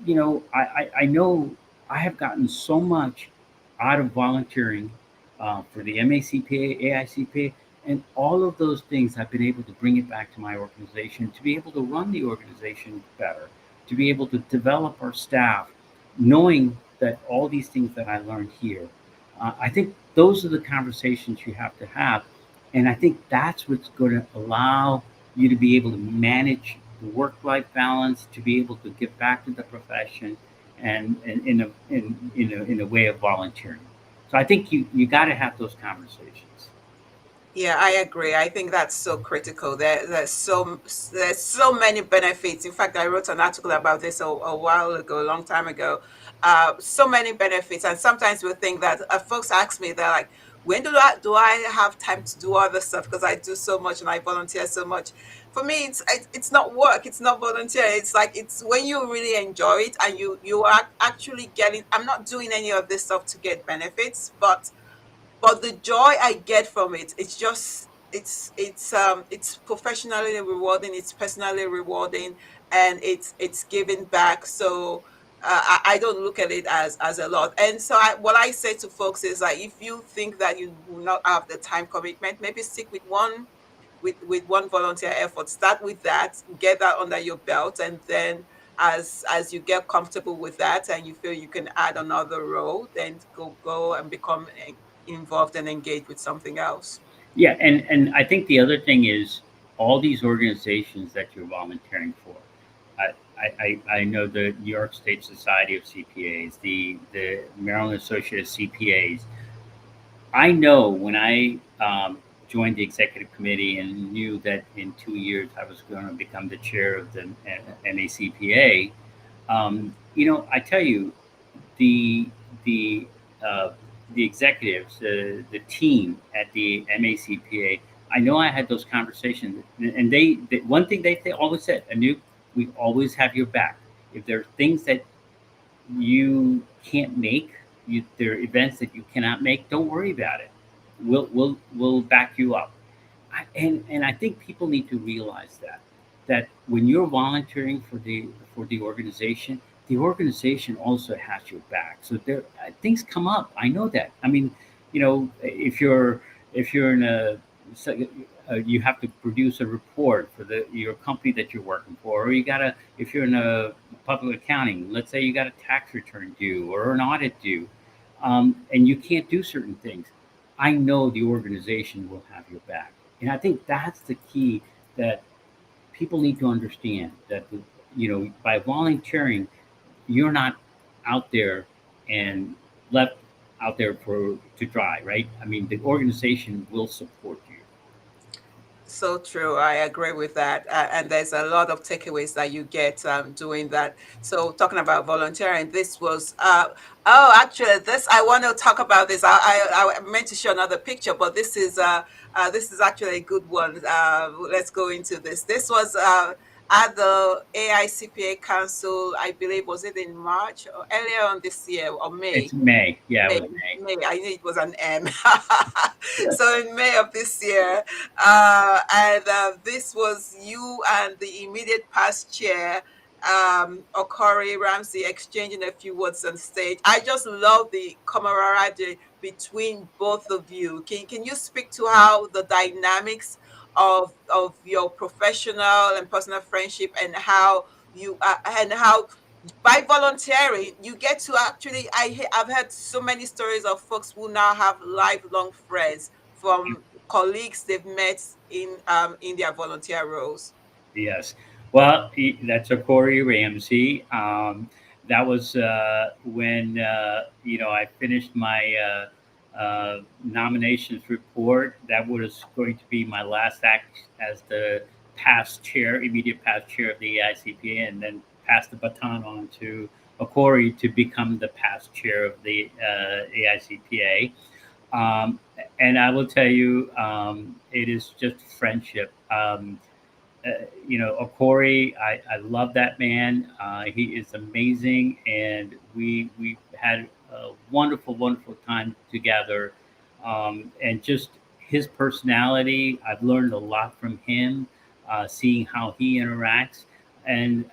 I know I have gotten so much out of volunteering for the MACPA, AICPA, and all of those things. I've been able to bring it back to my organization to be able to run the organization better, to be able to develop our staff, knowing that all these things that I learned here. I think those are the conversations you have to have, and I think that's what's going to allow you to be able to manage the work-life balance, to be able to give back to the profession, and in a way of volunteering. So I think you got to have those conversations. Yeah, I agree. I think that's so critical. There's so many benefits. In fact, I wrote an article about this a while ago, a long time ago. So many benefits, and sometimes we think that folks ask me, they're like, "When do I have time to do other stuff? Because I do so much and I volunteer so much." For me, it's not work. It's not volunteer. It's like it's when you really enjoy it and you are actually getting. I'm not doing any of this stuff to get benefits, but the joy I get from it, it's just it's professionally rewarding, it's personally rewarding, and it's giving back. So I don't look at it as a lot. And so what I say to folks is like, if you think that you will not have the time commitment, maybe stick with one volunteer effort. Start with that, get that under your belt, and then as you get comfortable with that and you feel you can add another role, then go and become involved and engaged with something else. Yeah, and I think the other thing is all these organizations that you're volunteering for. I know the New York State Society of CPAs, the Maryland Associate of CPAs. I know when I joined the executive committee and knew that in 2 years I was going to become the chair of the NACPA. I tell you, the the uh, the executives, the team at the MACPA. I know I had those conversations, and they one thing they always said, Anoop, we always have your back. If there are things that you can't make, there are events that you cannot make, don't worry about it. We'll back you up. And I think people need to realize that when you're volunteering for the organization also has your back. So there things come up. I know that. I mean, if you're in a so, you have to produce a report for the your company that you're working for, or you gotta if you're in a public accounting, let's say you got a tax return due or an audit due, and you can't do certain things. I know the organization will have your back. And I think that's the key that people need to understand that, by volunteering, you're not out there and left out there to dry, right? I mean, the organization will support you. So true. I agree with that. And there's a lot of takeaways that you get doing that. So, talking about volunteering, this was, actually, this, I want to talk about this. I meant to show another picture, but this is actually a good one. Let's go into this. This was at the AICPA Council, I believe, was it in March or earlier on this year or May? It's May. Yeah, it May, was May. May. I knew it was an M. So in May of this year, and this was you and the immediate past chair, Okori Ramsey, exchanging a few words on stage. I just love the camaraderie between both of you. Can you speak to how the dynamics of your professional and personal friendship and how and how by volunteering you get to actually I've heard so many stories of folks who now have lifelong friends from colleagues they've met in their volunteer roles. Yes. Well, that's a Corey Ramsey. That was when I finished my nominations report. That was going to be my last act as the past chair, immediate past chair of the AICPA, and then pass the baton on to Okori to become the past chair of the AICPA. And I will tell you, it is just friendship. Okori, I love that man. He is amazing, and we had a wonderful, wonderful time together. And just his personality, I've learned a lot from him, seeing how he interacts, and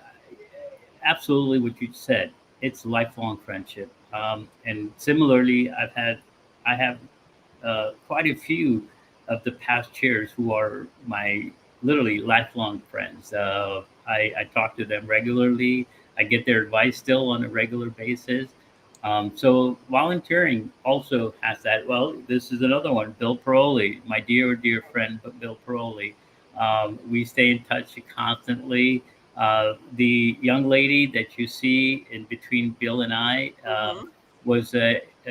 absolutely what you said. It's lifelong friendship. And similarly, I have quite a few of the past chairs who are my literally lifelong friends. I talk to them regularly. I get their advice still on a regular basis. So volunteering also has that. Well, this is another one. Bill Paroli, my dear, dear friend, Bill Paroli. We stay in touch constantly. The young lady that you see in between Bill and I Mm-hmm. was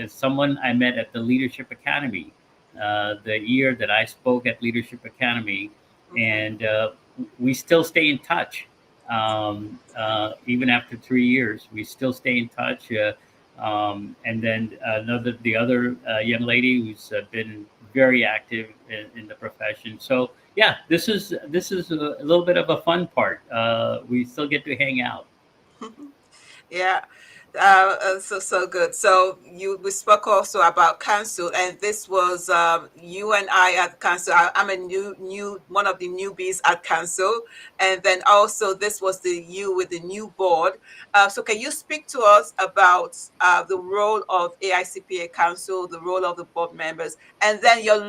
someone I met at the Leadership Academy, the year that I spoke at Leadership Academy, Mm-hmm. and we still stay in touch. Even after 3 years, we still stay in touch. And then the other young lady who's been very active in the profession. So yeah, this is a little bit of a fun part. We still get to hang out. Yeah. So good. So we spoke also about council, and this was you and I at council. I'm a new one of the newbies at council, and then also this was the you with the new board. So can you speak to us about the role of AICPA council, the role of the board members, and then your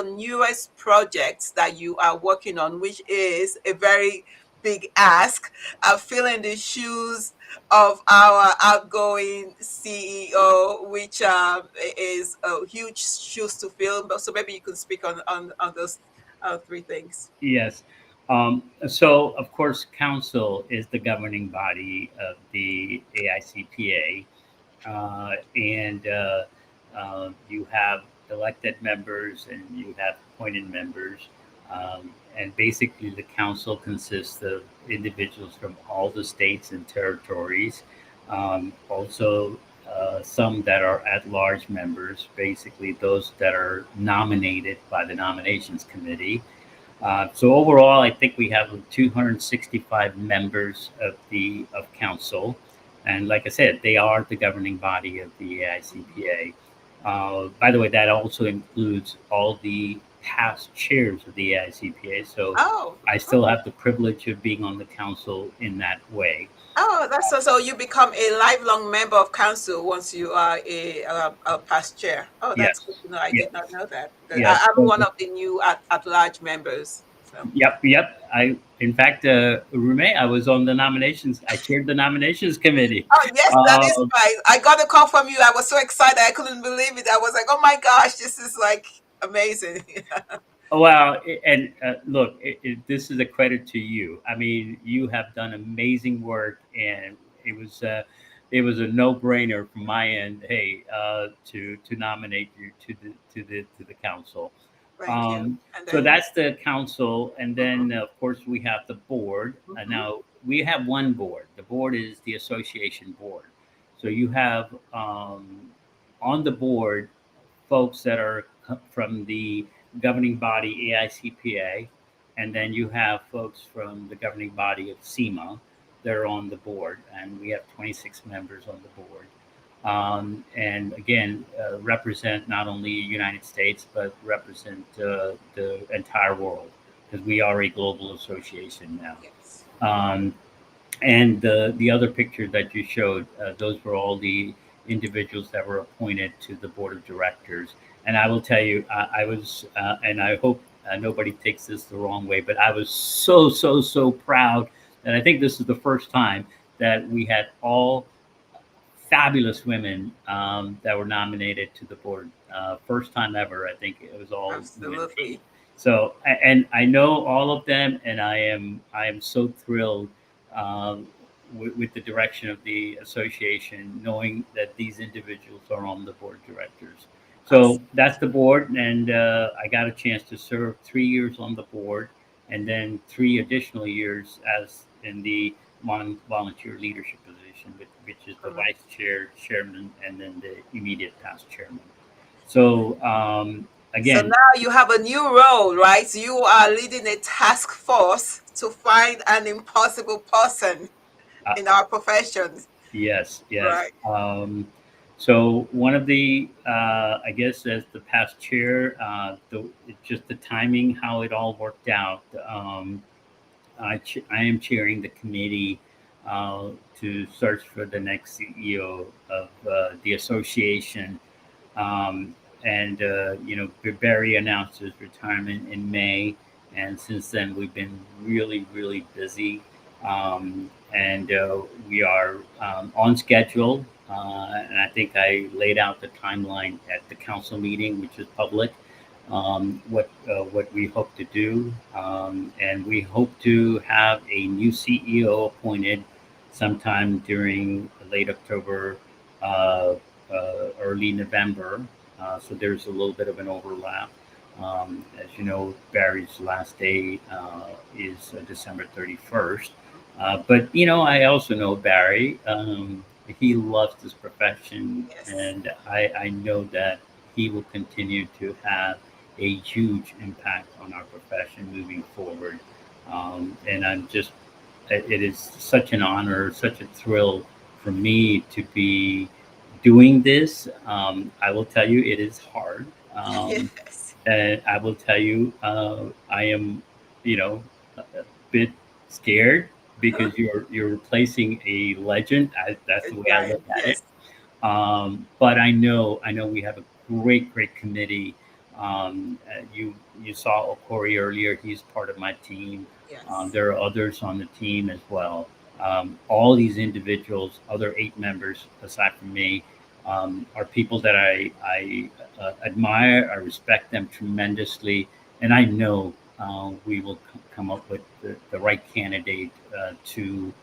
newest project that you are working on, which is a very big ask, filling the shoes of our outgoing CEO, which is huge shoes to fill. So maybe you can speak on those three things. Yes. So, of course, council is the governing body of the AICPA, and you have elected members and you have appointed members. And basically, the council consists of individuals from all the states and territories. Also, some that are at large members, basically, those that are nominated by the nominations committee. So overall, I think we have 265 members of council, And like I said, they are the governing body of the Mhm. AICPA. By the way, that also includes all the past chairs of the AICPA. So Oh, I still okay. have the privilege of being on the council in that way. Oh, that's so. You become a lifelong member of council once you are a past chair. Oh, that's good Yes, to know. I did not yes, know that. yes. I'm one of the new at large members. So. Yep, yep. In fact, Rume, I was on the nominations. I chaired the nominations committee. Oh yes, that is Uh, right. I got a call from you. I was so excited. I couldn't believe it. I was like, "Oh my gosh, this is like amazing." Well, and look, this is a credit to you. I mean, you have done amazing work, and it was uh, it was a no brainer from my end. Hey, to nominate you to the council. Thank you. And So then, that's the council, and hmm then of course we have the board. hmm Now we have one board. The board is the association board. So you have on the board folks that are from the governing body AICPA, and then you have folks from the governing body of SEMA that are on the board, and we have 26 members on the board. And again, represent not only the United States but represent the entire world because we are a global association now. yes, Um, and the other picture that you showed, those were all the individuals that were appointed to the board of directors. And I will tell you, I was, and I hope nobody takes this the wrong way, but I was so proud. And I think this is the first time that we had all fabulous women that were nominated to the board. First time ever, I think it was all women. absolutely. So, and I know all of them, and I am so thrilled um, with the direction of the association, knowing that these individuals are on the board of directors. Awesome. So that's the board, and I got a chance to serve 3 years on the board, and then 3 additional years as in the volunteer leadership position, which is the Correct. vice chair, chairman, and then the immediate past chairman. So So again, now you have a new role, right? You are leading a task force to find an impossible person uh, in our professions, yes, yes. right? So one of the, I guess, as the past chair, just the timing, how it all worked out. I am chairing the committee uh, to search for the next CEO of the association. Um, and Barry announced his retirement in May, and since then we've been really busy, and we are on schedule. And I think I laid out the timeline at the council meeting, which is public. What we hope to do, and we hope to have a new CEO appointed sometime during late October, uh, early November. So there's a little bit of an overlap. As you know, Barry's last day is December 31st. But I also know Barry. He loves this profession, Yes. and I know that he will continue to have a huge impact on our profession moving forward. And it is such an honor, such a thrill for me to be doing this. I will tell you, it is hard. Yes. And I will tell you, I am, a bit scared because you're replacing a legend. That's A the way I look giant. at it. Yes. But I know we have a great committee. You saw Okori earlier; he's part of my team. Yes. There are others on the team as well. All these individuals, other 8 members aside from me, are people that I admire. I respect them tremendously, and I know we will come up with the right candidate to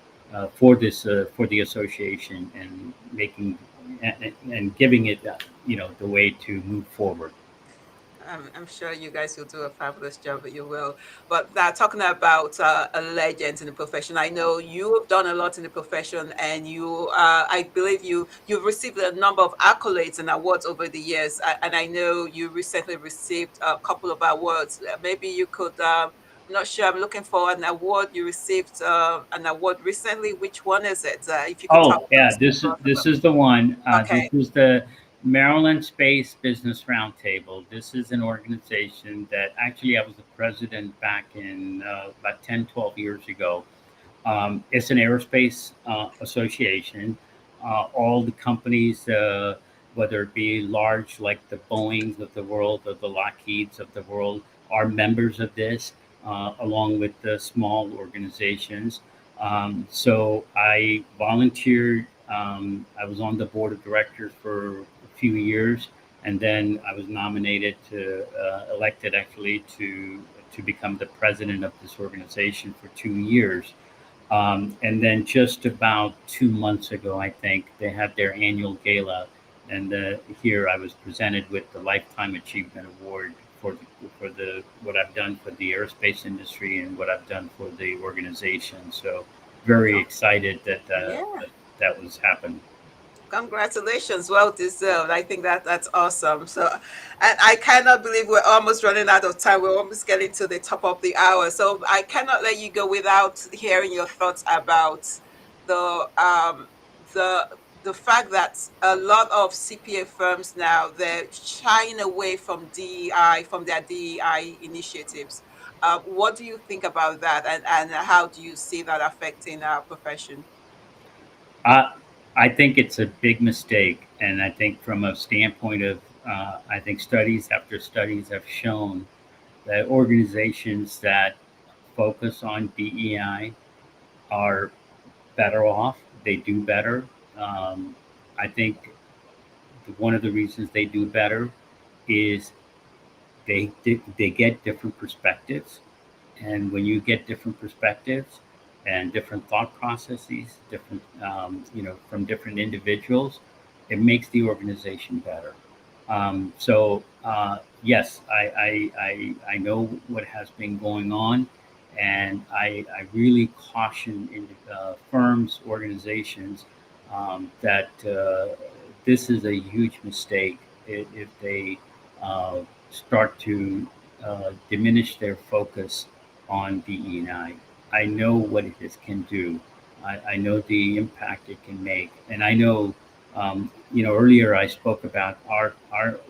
for the association and making and giving it the way to move forward. I'm sure you guys will do a fabulous job, but you will. But talking about a legend in the profession, I know you've done a lot in the profession, and I believe you've received a number of accolades and awards over the years. And I know you recently received a couple of awards. Maybe you could not sure. I'm looking for an award. You received an award recently. Which one is it? If you could talk Oh yeah, to us this about. is the one. Okay. This is the Maryland Space Business Roundtable. This is an organization that actually I was the president back in about 10, 12 years ago. It's an aerospace association. All the companies, whether it be large like the Boeings of the world or the Lockheeds of the world, are members of this, along with the small organizations. So I volunteered. I was on the board of directors for a few years, and then I was nominated to, elected actually to become the president of this organization for 2 years. And then just about 2 months ago, I think they had their annual gala, and here I was presented with the Lifetime Achievement Award for the what I've done for the aerospace industry and what I've done for the organization. So very excited that Yeah. that was happened. Congratulations, well deserved. I think that that's awesome. So, and I cannot believe we're almost running out of time. We're almost getting to the top of the hour. So I cannot let you go without hearing your thoughts about the the the fact that a lot of CPA firms now they're shying away from DEI, from their DEI initiatives. What do you think about that, and how do you see that affecting our profession? I I think it's a big mistake, and I think from a standpoint of I think studies after studies have shown that organizations that focus on DEI are better off. They do better. Um, I think one of the reasons they do better is they get different perspectives, and when you get different perspectives and different thought processes, different from different individuals, it makes the organization better. So yes, I know what has been going on, and I really caution in firms, organizations that this is a huge mistake if they uh, start to diminish their focus on DE&I. I know what this can do. I know the impact it can make, and I know earlier I spoke about our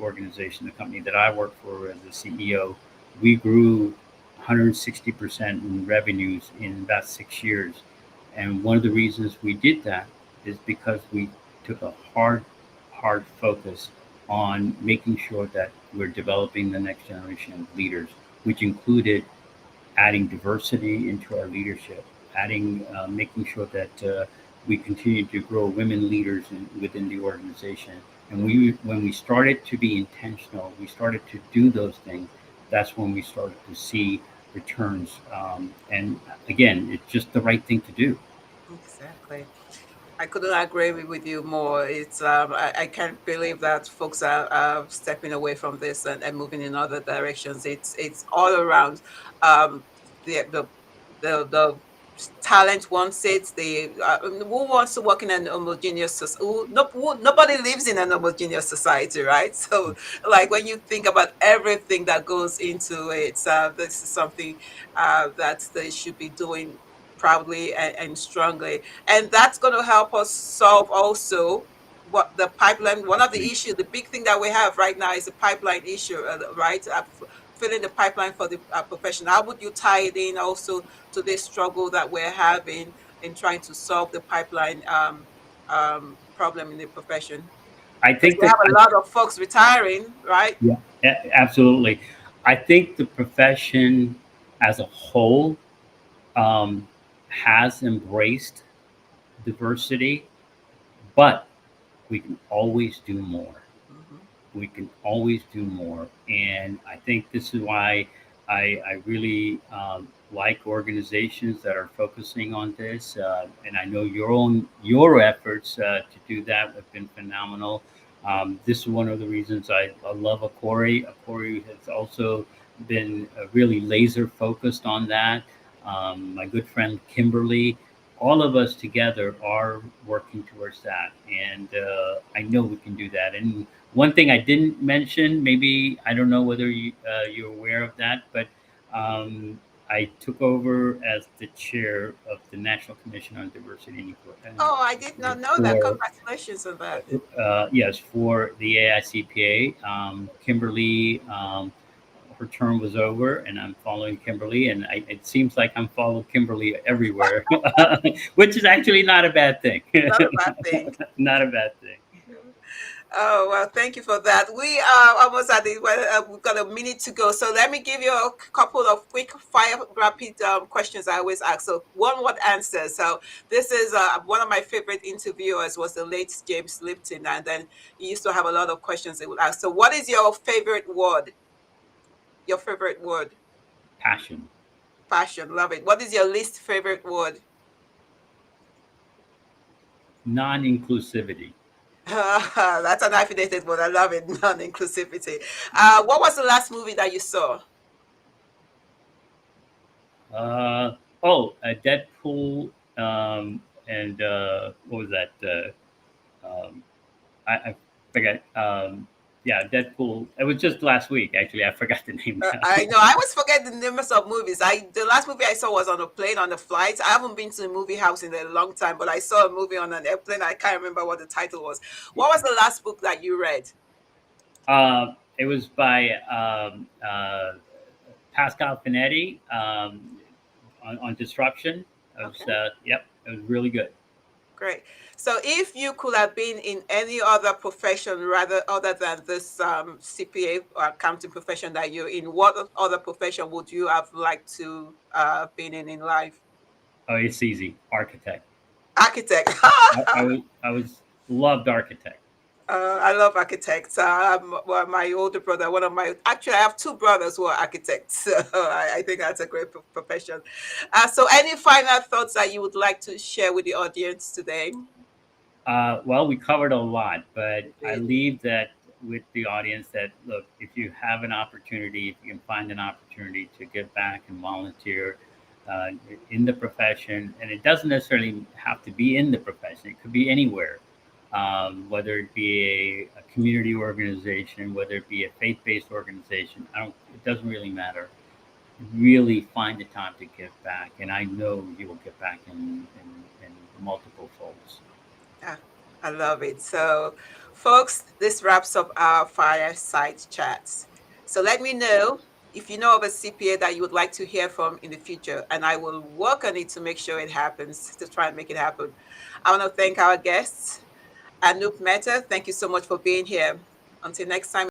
organization, the company that I work for as the CEO. We grew 160% in revenues in about 6 years, and one of the reasons we did that is because we took a hard focus on making sure that we're developing the next generation of leaders, which included adding diversity into our leadership, making sure that we continue to grow women leaders within the organization. And when we started to be intentional, we started to do those things. That's when we started to see returns. And again, it's just the right thing to do. Exactly. I couldn't agree with you more. It's I can't believe that folks are stepping away from this and moving in other directions. It's all around. Um, the the the talent wants it. Who wants to work in an homogeneous society? Nobody lives in an homogeneous society, right? So, like when you think about everything that goes into it, this is something that they should be doing proudly and strongly, and that's going to help us solve also what the pipeline. One of the Exactly. issues, the big thing that we have right now is the pipeline issue, right? Filling the pipeline for the profession. How would you tie it in also to this struggle that we're having in trying to solve the pipeline problem in the profession? I Because think we that have a lot of folks retiring, right? yeah, absolutely. I think the profession as a whole um, has embraced diversity, but we can always do more. Hmm. We can always do more. And I think this is why I really like organizations that are focusing on this. And I know your efforts to do that have been phenomenal. This is one of the reasons I love Akori. Akori has also been really laser focused on that. My good friend Kimberly, all of us together are working towards that, and I know we can do that. And one thing I didn't mention, maybe I don't know whether you're aware of that, but um, I took over as the chair of the National Commission on Diversity and Oh, I did not Equality know that. for Congratulations on that. yes, for the AICPA. Kimberly, her term was over, and I'm following Kimberly, and it seems like I'm following Kimberly everywhere, which is actually not a bad thing. Not a bad thing. Not a bad thing. Oh, well, thank you for that. We are almost at the, well, we've got a minute to go. So let me give you a couple of quick fire rapid questions I always ask. So one word answer. So this is one of my favorite interviewers was the late James Lipton. And then he used to have a lot of questions they would ask. So what is your favorite word? Your favorite word? Passion, Passion. Love it. What is your least favorite word? non-inclusivity. That's an affidavit word. I love it. Non-inclusivity. What was the last movie that you saw? Deadpool, and what was that? I forget. Yeah, Deadpool. It was just last week, actually. I forgot the name now. I know. I always forget the names of movies. The last movie I saw was on a plane on a flight. I haven't been to a movie house in a long time, but I saw a movie on an airplane. I can't remember what the title was. What was the last book that you read? It was by Pascal Finetti, on disruption. It was, Okay, yep, it was really good. great. So, if you could have been in any other profession rather other than this CPA or accounting profession that you're in, what other profession would you have liked to been in life? Oh, it's easy. Architect. Architect. I was loved architect. I love architects. Well, my older brother, one of my, actually, I have two brothers who are architects. So I think that's a great profession. So, any final thoughts that you would like to share with the audience today? Well, we covered a lot, but We I did. leave that with the audience that look, if you have an opportunity, if you can find an opportunity to give back and volunteer uh, in the profession, and it doesn't necessarily have to be in the profession, it could be anywhere, whether it be a community organization, whether it be a faith based organization, it doesn't really matter. Really find the time to give back, and I know you will get back in multiple folds. Ah, I love it. So, folks, this wraps up our fireside chats. So, let me know if you know of a CPA that you would like to hear from in the future, and I will work on it to make sure it happens, to try and make it happen. I want to thank our guests. Anoop Mehta, thank you so much for being here. Until next time.